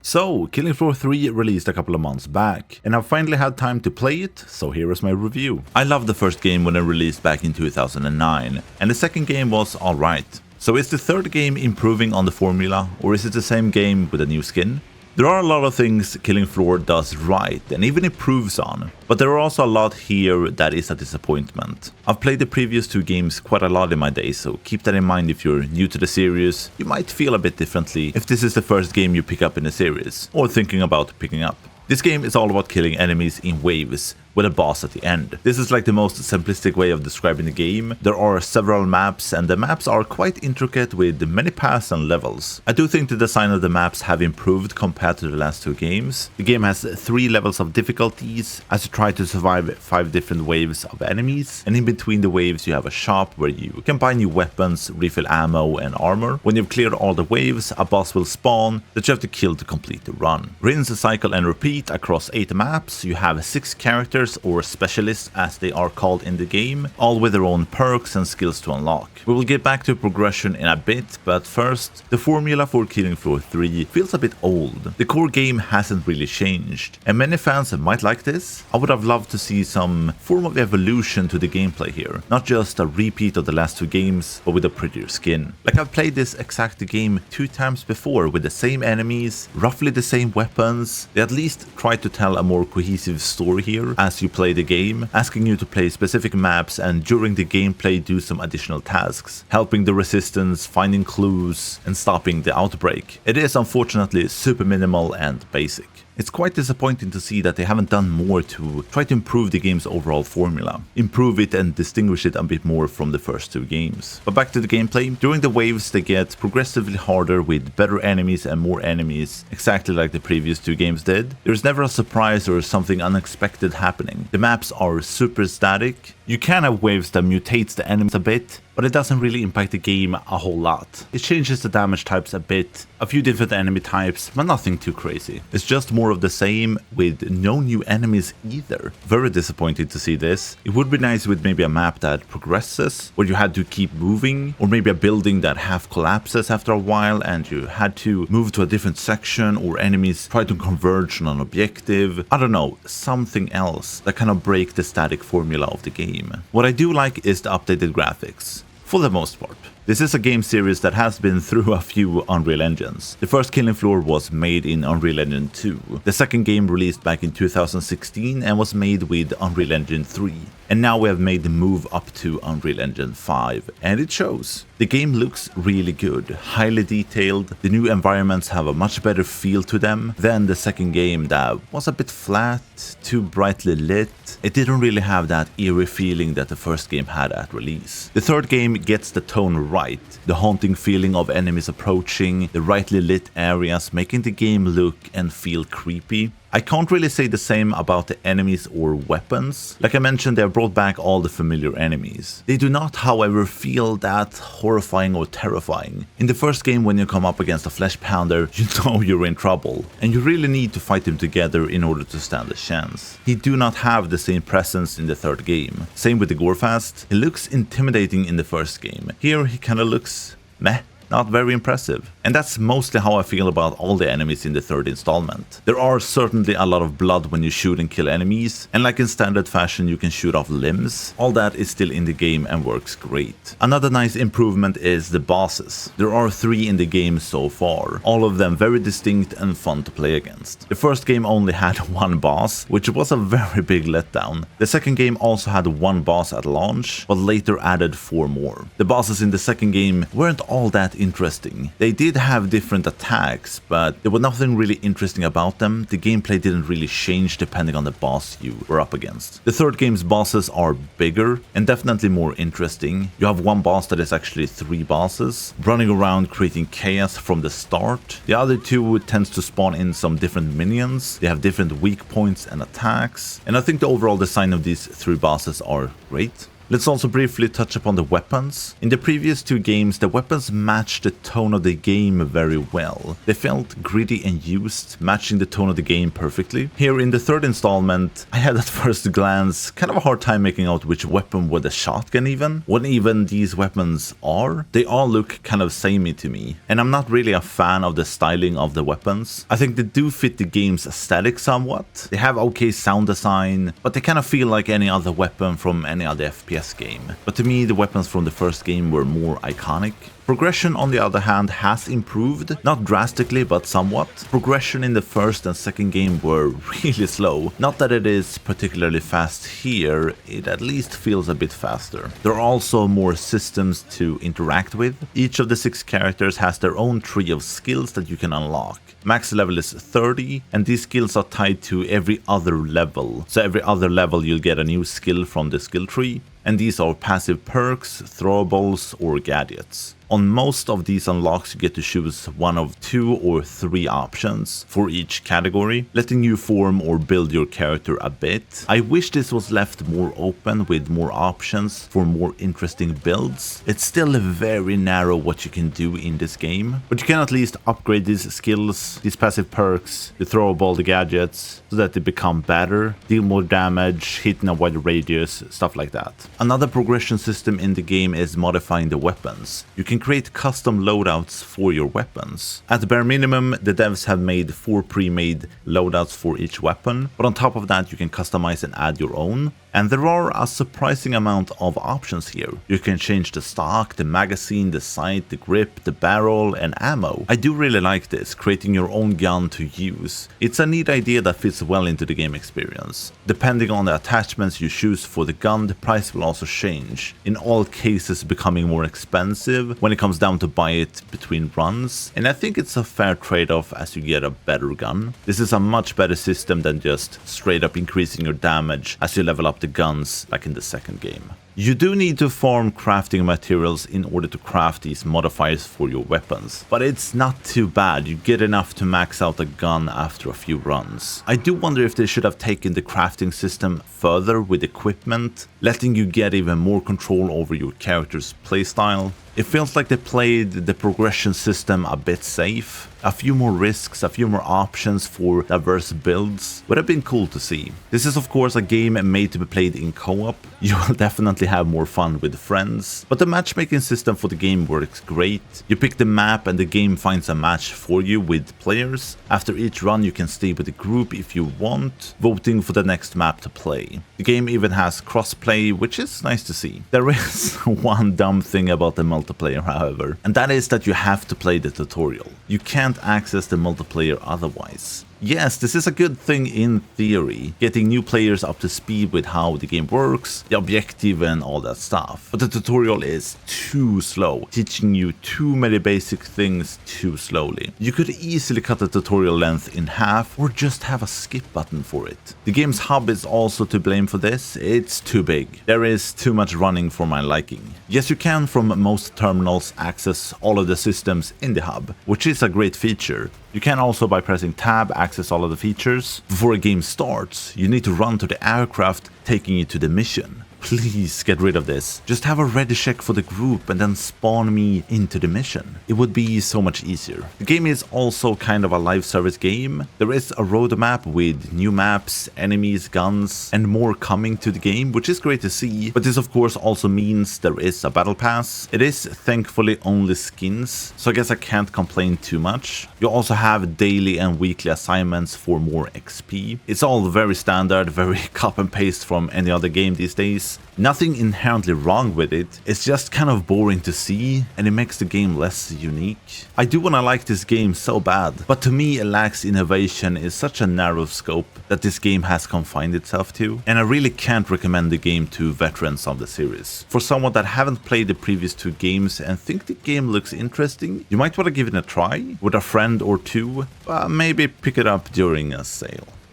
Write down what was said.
So, Killing Floor 3 released a couple of months back, and I've finally had time to play it, so here is my review. I loved the first game when it released back in 2009, and the second game was alright. So is the third game improving on the formula, or is it the same game with a new skin? There are a lot of things Killing Floor does right and even improves on, but there are also a lot here that is a disappointment. I've played the previous two games quite a lot in my day, so keep that in mind if you're new to the series. You might feel a bit differently if this is the first game you pick up in the series, or thinking about picking up. This game is all about killing enemies in waves, with a boss at the end. This is like the most simplistic way of describing the game. There are several maps, and the maps are quite intricate with many paths and levels. I do think the design of the maps have improved compared to the last two games. The game has 3 levels of difficulties as you try to survive 5 different waves of enemies, and in between the waves you have a shop where you can buy new weapons, refill ammo and armor. When you've cleared all the waves, a boss will spawn that you have to kill to complete the run. Rinse, cycle and repeat across 8 maps. You have 6 characters, or specialists as they are called in the game, all with their own perks and skills to unlock. We will get back to progression in a bit, but first, the formula for Killing Floor 3 feels a bit old. The core game hasn't really changed, and many fans might like this. I would have loved to see some form of evolution to the gameplay here, not just a repeat of the last two games, but with a prettier skin. Like, I've played this exact game 2 times before with the same enemies, roughly the same weapons. They at least try to tell a more cohesive story here as you play the game, asking you to play specific maps and during the gameplay do some additional tasks, helping the resistance, finding clues and stopping the outbreak. It is unfortunately super minimal and basic. It's quite disappointing to see that they haven't done more to try to improve the game's overall formula, improve it and distinguish it a bit more from the first two games. But back to the gameplay. During the waves they get progressively harder with better enemies and more enemies, exactly like the previous two games did. There's never a surprise or something unexpected happening. The maps are super static. You can have waves that mutates the enemies a bit, but it doesn't really impact the game a whole lot. It changes the damage types a bit, a few different enemy types, but nothing too crazy. It's just more of the same with no new enemies either. Very disappointed to see this. It would be nice with maybe a map that progresses, where you had to keep moving, or maybe a building that half collapses after a while and you had to move to a different section, or enemies try to converge on an objective. I don't know, something else that kind of break the static formula of the game. What I do like is the updated graphics, for the most part. This is a game series that has been through a few Unreal Engines. The first Killing Floor was made in Unreal Engine 2. The second game released back in 2016 and was made with Unreal Engine 3. And now we have made the move up to Unreal Engine 5, and it shows. The game looks really good, highly detailed. The new environments have a much better feel to them than the second game that was a bit flat, too brightly lit. It didn't really have that eerie feeling that the first game had at release. The third game gets the tone right, the haunting feeling of enemies approaching, the brightly lit areas making the game look and feel creepy. I can't really say the same about the enemies or weapons. Like I mentioned, they have brought back all the familiar enemies. They do not, however, feel that horrifying or terrifying. In the first game, when you come up against a flesh pounder, you know you're in trouble, and you really need to fight them together in order to stand a chance. He do not have the same presence in the third game. Same with the Gorefast. He looks intimidating in the first game. Here he kinda looks meh. Not very impressive. And that's mostly how I feel about all the enemies in the third installment. There are certainly a lot of blood when you shoot and kill enemies, and like in standard fashion you can shoot off limbs. All that is still in the game and works great. Another nice improvement is the bosses. There are 3 in the game so far, all of them very distinct and fun to play against. The first game only had 1 boss, which was a very big letdown. The second game also had 1 boss at launch, but later added 4 more. The bosses in the second game weren't all that interesting. They did have different attacks, but there was nothing really interesting about them. The gameplay didn't really change depending on the boss you were up against. The third game's bosses are bigger and definitely more interesting. You have 1 boss that is actually 3 bosses, running around creating chaos from the start. The other 2 tends to spawn in some different minions. They have different weak points and attacks, and I think the overall design of these 3 bosses are great. Let's also briefly touch upon the weapons. In the previous 2 games, the weapons matched the tone of the game very well. They felt gritty and used, matching the tone of the game perfectly. Here in the 3rd installment, I had at first glance kind of a hard time making out which weapon was a shotgun even. What even these weapons are, they all look kind of samey to me. And I'm not really a fan of the styling of the weapons. I think they do fit the game's aesthetic somewhat. They have okay sound design, but they kind of feel like any other weapon from any other FPS game. But to me, the weapons from the first game were more iconic. Progression, on the other hand, has improved, not drastically, but somewhat. Progression in the first and second game were really slow. Not that it is particularly fast here, it at least feels a bit faster. There are also more systems to interact with. Each of the 6 characters has their own tree of skills that you can unlock. Max level is 30, and these skills are tied to every other level. So every other level you'll get a new skill from the skill tree, and these are passive perks, throwables, or gadgets. On most of these unlocks, you get to choose one of 2 or 3 options for each category, letting you form or build your character a bit. I wish this was left more open with more options for more interesting builds. It's still very narrow what you can do in this game, but you can at least upgrade these skills, these passive perks, the throwable, the gadgets, so that they become better, deal more damage, hit in a wider radius, stuff like that. Another progression system in the game is modifying the weapons. You can create custom loadouts for your weapons. At the bare minimum, the devs have made 4 pre-made loadouts for each weapon, but on top of that you can customize and add your own. And there are a surprising amount of options here. You can change the stock, the magazine, the sight, the grip, the barrel, and ammo. I do really like this, creating your own gun to use. It's a neat idea that fits well into the game experience. Depending on the attachments you choose for the gun, the price will also change, in all cases becoming more expensive when it comes down to buy it between runs, and I think it's a fair trade-off as you get a better gun. This is a much better system than just straight up increasing your damage as you level up the guns like in the second game. You do need to farm crafting materials in order to craft these modifiers for your weapons, but it's not too bad. You get enough to max out a gun after a few runs. I do wonder if they should have taken the crafting system further with equipment, letting you get even more control over your character's playstyle. It feels like they played the progression system a bit safe. A few more risks, a few more options for diverse builds would have been cool to see. This is of course a game made to be played in co-op. You will definitely have more fun with friends, but the matchmaking system for the game works great. You pick the map and the game finds a match for you with players. After each run you can stay with the group if you want, voting for the next map to play. The game even has crossplay, which is nice to see. There is one dumb thing about the multiplayer, however, and that is that you have to play the tutorial. You can't access the multiplayer otherwise. Yes, this is a good thing in theory, getting new players up to speed with how the game works, the objective and all that stuff. But the tutorial is too slow, teaching you too many basic things too slowly. You could easily cut the tutorial length in half or just have a skip button for it. The game's hub is also to blame for this. It's too big. There is too much running for my liking. Yes, you can from most terminals access all of the systems in the hub, which is a great feature. You can also, by pressing tab, access all of the features. Before a game starts, you need to run to the aircraft taking you to the mission. Please get rid of this. Just have a ready check for the group and then spawn me into the mission. It would be so much easier. The game is also kind of a live service game. There is a roadmap with new maps, enemies, guns, and more coming to the game, which is great to see. But this of course also means there is a battle pass. It is thankfully only skins, so I guess I can't complain too much. You also have daily and weekly assignments for more XP. It's all very standard, very copy and paste from any other game these days. Nothing inherently wrong with it, it's just kind of boring to see and it makes the game less unique. I do wanna like this game so bad, but to me it lacks innovation in such a narrow scope that this game has confined itself to, and I really can't recommend the game to veterans of the series. For someone that haven't played the previous 2 games and think the game looks interesting, you might want to give it a try with a friend or two, maybe pick it up during a sale.